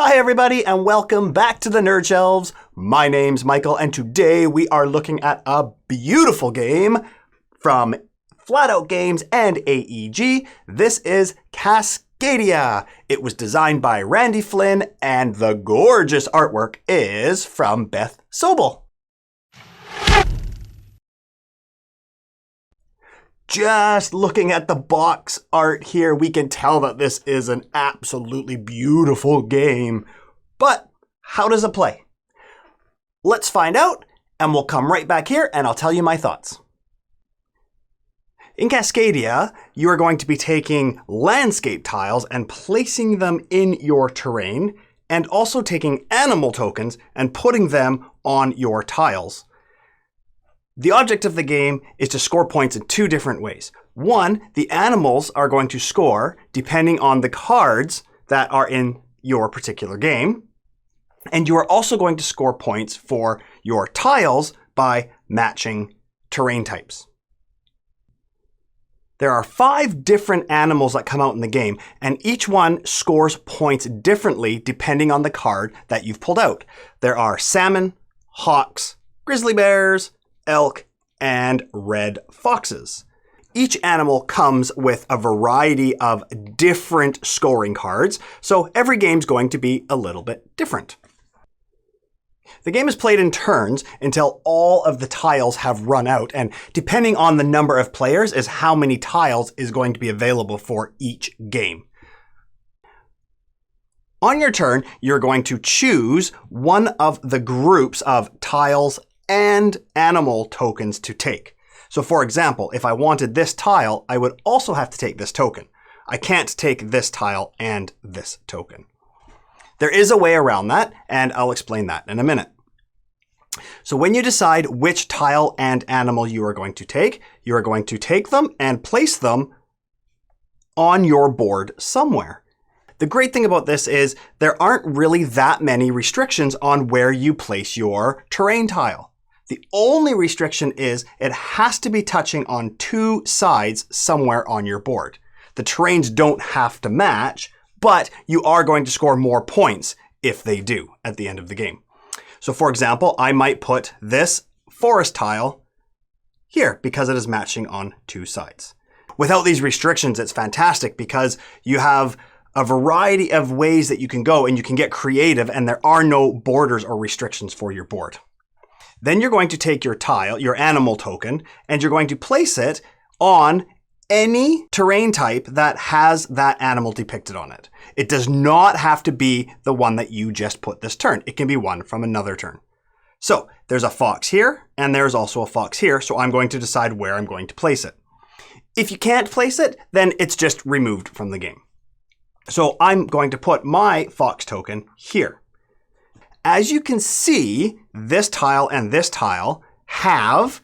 Hi everybody and welcome back to the Nerd Shelves. My name's Michael and today we are looking at a beautiful game from Flatout Games and AEG. This is CASCADIA. It was designed by Randy Flynn and the gorgeous artwork is from Beth Sobel. Just looking at the box art here, we can tell that this is an absolutely beautiful game. But how does it play? Let's find out, and we'll come right back here and I'll tell you my thoughts. In CASCADIA, you are going to be taking landscape tiles and placing them in your terrain, and also taking animal tokens and putting them on your tiles. The object of the game is to score points in two different ways. One, the animals are going to score depending on the cards that are in your particular game. And you are also going to score points for your tiles by matching terrain types. There are 5 different animals that come out in the game, and each one scores points differently depending on the card that you've pulled out. There are salmon, hawks, grizzly bears, elk, and red foxes. Each animal comes with a variety of different scoring cards, so every game's going to be a little bit different. The game is played in turns until all of the tiles have run out, and depending on the number of players is how many tiles is going to be available for each game. On your turn, you're going to choose one of the groups of tiles and animal tokens to take. So for example, if I wanted this tile, I would also have to take this token. I can't take this tile and this token. There is a way around that, and I'll explain that in a minute. So when you decide which tile and animal you are going to take them and place them on your board somewhere. The great thing about this is there aren't really that many restrictions on where you place your terrain tile. The only restriction is it has to be touching on 2 sides somewhere on your board. The terrains don't have to match, but you are going to score more points if they do at the end of the game. So for example, I might put this forest tile here because it is matching on 2 sides. Without these restrictions, it's fantastic because you have a variety of ways that you can go and you can get creative and there are no borders or restrictions for your board. Then you're going to take your tile, your animal token, and you're going to place it on any terrain type that has that animal depicted on it. It does not have to be the one that you just put this turn. It can be one from another turn. So there's a fox here, and there's also a fox here, so I'm going to decide where I'm going to place it. If you can't place it, then it's just removed from the game. So I'm going to put my fox token here. As you can see, this tile and this tile have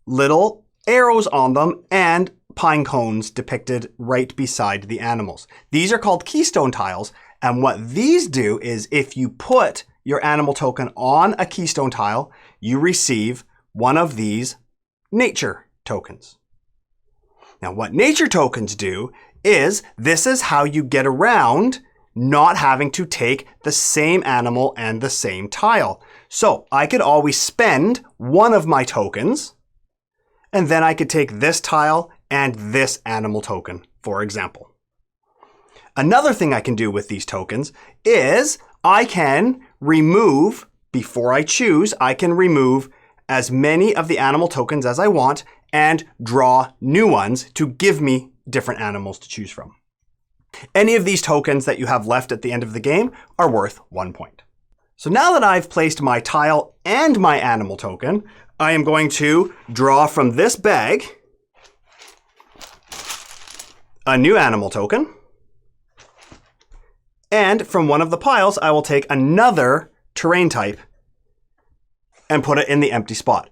little arrows on them and pine cones depicted right beside the animals. These are called keystone tiles, and what these do is if you put your animal token on a keystone tile, you receive one of these nature tokens. Now what nature tokens do is this is how you get around not having to take the same animal and the same tile. So I could always spend one of my tokens, and then I could take this tile and this animal token, for example. Another thing I can do with these tokens is I can remove, before I choose, I can remove as many of the animal tokens as I want and draw new ones to give me different animals to choose from. Any of these tokens that you have left at the end of the game are worth 1 point. So now that I've placed my tile and my animal token, I am going to draw from this bag a new animal token. And from one of the piles, I will take another terrain type and put it in the empty spot.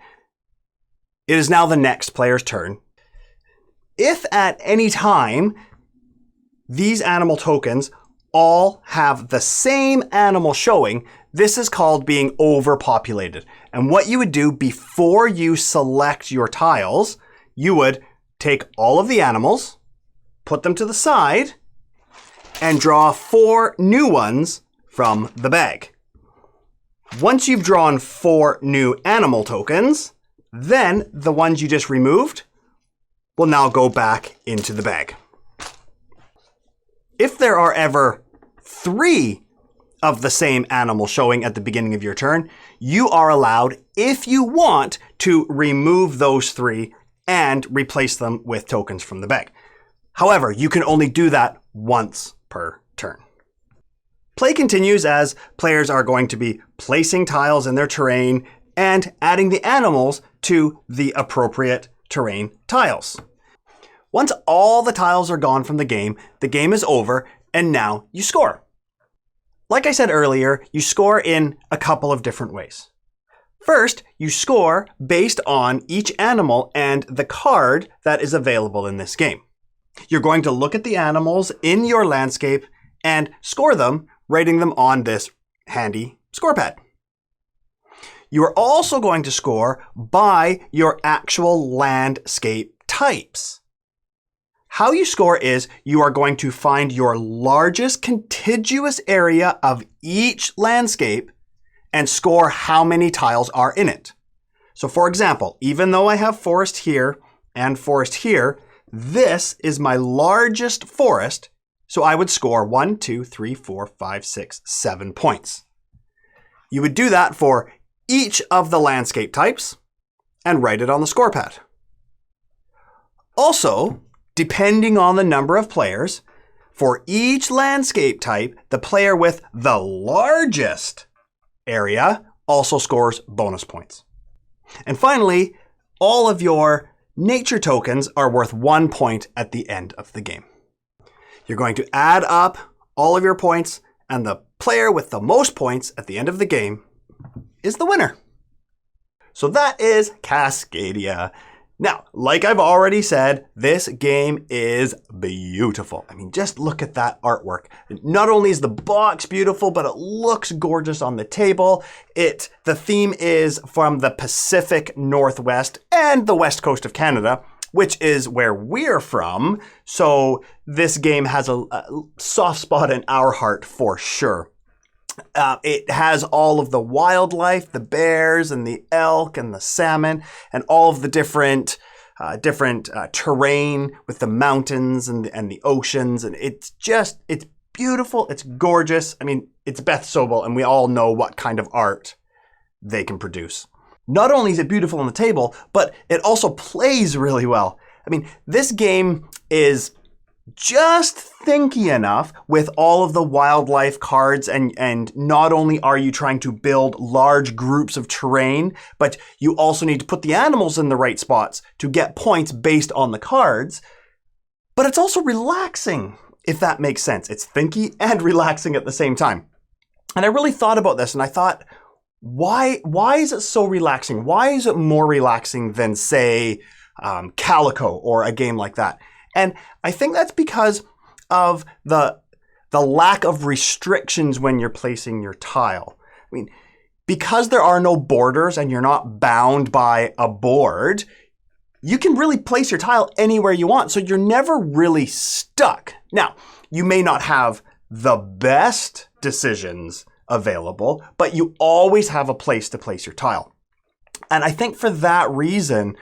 It is now the next player's turn. If at any time these animal tokens all have the same animal showing, this is called being overpopulated. And what you would do before you select your tiles, you would take all of the animals, put them to the side, and draw 4 new ones from the bag. Once you've drawn 4 new animal tokens, then the ones you just removed will now go back into the bag. If there are ever 3 of the same animal showing at the beginning of your turn, you are allowed, if you want, to remove those 3 and replace them with tokens from the bag. However, you can only do that once per turn. Play continues as players are going to be placing tiles in their terrain and adding the animals to the appropriate terrain tiles. Once all the tiles are gone from the game is over, and now you score. Like I said earlier, you score in a couple of different ways. First, you score based on each animal and the card that is available in this game. You're going to look at the animals in your landscape and score them, rating them on this handy score pad. You are also going to score by your actual landscape types. How you score is you are going to find your largest contiguous area of each landscape and score how many tiles are in it. So for example, even though I have forest here and forest here, this is my largest forest, so I would score 1, 2, 3, 4, 5, 6, 7 points. You would do that for each of the landscape types and write it on the score pad. Also, depending on the number of players, for each landscape type, the player with the largest area also scores bonus points. And finally, all of your nature tokens are worth 1 point at the end of the game. You're going to add up all of your points, and the player with the most points at the end of the game is the winner. So that is Cascadia. Now, like I've already said, this game is beautiful. I mean, just look at that artwork. Not only is the box beautiful, but it looks gorgeous on the table. The theme is from the Pacific Northwest and the West Coast of Canada, which is where we're from. So this game has a soft spot in our heart for sure. It has all of the wildlife, the bears and the elk and the salmon, and all of the different terrain with the mountains and the oceans. And it's beautiful. It's gorgeous. I mean, it's Beth Sobel, and we all know what kind of art they can produce. Not only is it beautiful on the table, but it also plays really well. I mean, this game is just thinky enough with all of the wildlife cards, and not only are you trying to build large groups of terrain, but you also need to put the animals in the right spots to get points based on the cards. But it's also relaxing, if that makes sense. It's thinky and relaxing at the same time. And I really thought about this, and I thought, why is it so relaxing? Why is it more relaxing than, say, Calico or a game like that? And I think that's because of the lack of restrictions when you're placing your tile. I mean, because there are no borders and you're not bound by a board, you can really place your tile anywhere you want, so you're never really stuck. Now, you may not have the best decisions available, but you always have a place to place your tile. And I think for that reason,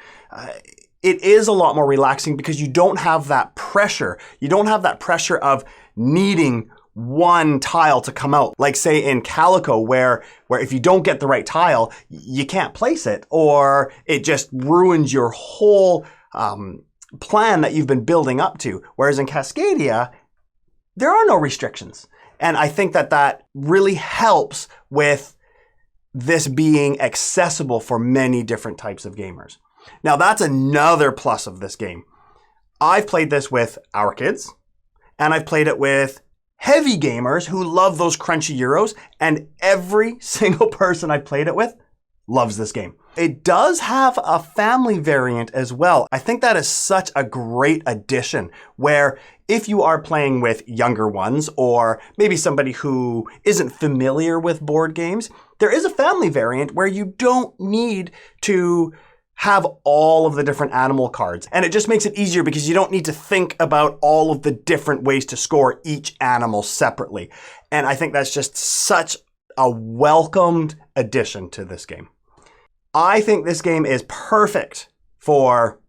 it is a lot more relaxing because you don't have that pressure. You don't have that pressure of needing one tile to come out. Like say in Calico where if you don't get the right tile, you can't place it, or it just ruins your whole plan that you've been building up to. Whereas in Cascadia, there are no restrictions. And I think that really helps with this being accessible for many different types of gamers. Now, that's another plus of this game. I've played this with our kids, and I've played it with heavy gamers who love those crunchy Euros, and every single person I've played it with loves this game. It does have a family variant as well. I think that is such a great addition, where if you are playing with younger ones, or maybe somebody who isn't familiar with board games, there is a family variant where you don't need to have all of the different animal cards. And it just makes it easier because you don't need to think about all of the different ways to score each animal separately. And I think that's just such a welcomed addition to this game. I think this game is perfect for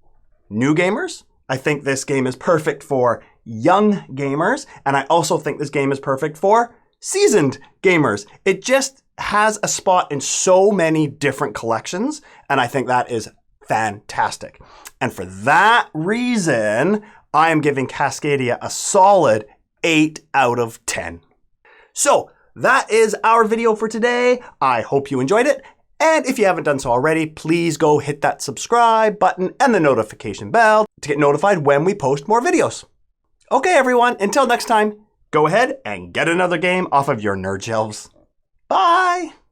new gamers. I think this game is perfect for young gamers. And I also think this game is perfect for seasoned gamers. It just has a spot in so many different collections, and I think that is fantastic. And for that reason, I am giving Cascadia a solid 8 out of 10. So that is our video for today. I hope you enjoyed it. And if you haven't done so already, please go hit that subscribe button and the notification bell to get notified when we post more videos. Okay, everyone, until next time, go ahead and get another game off of your nerd shelves. Bye!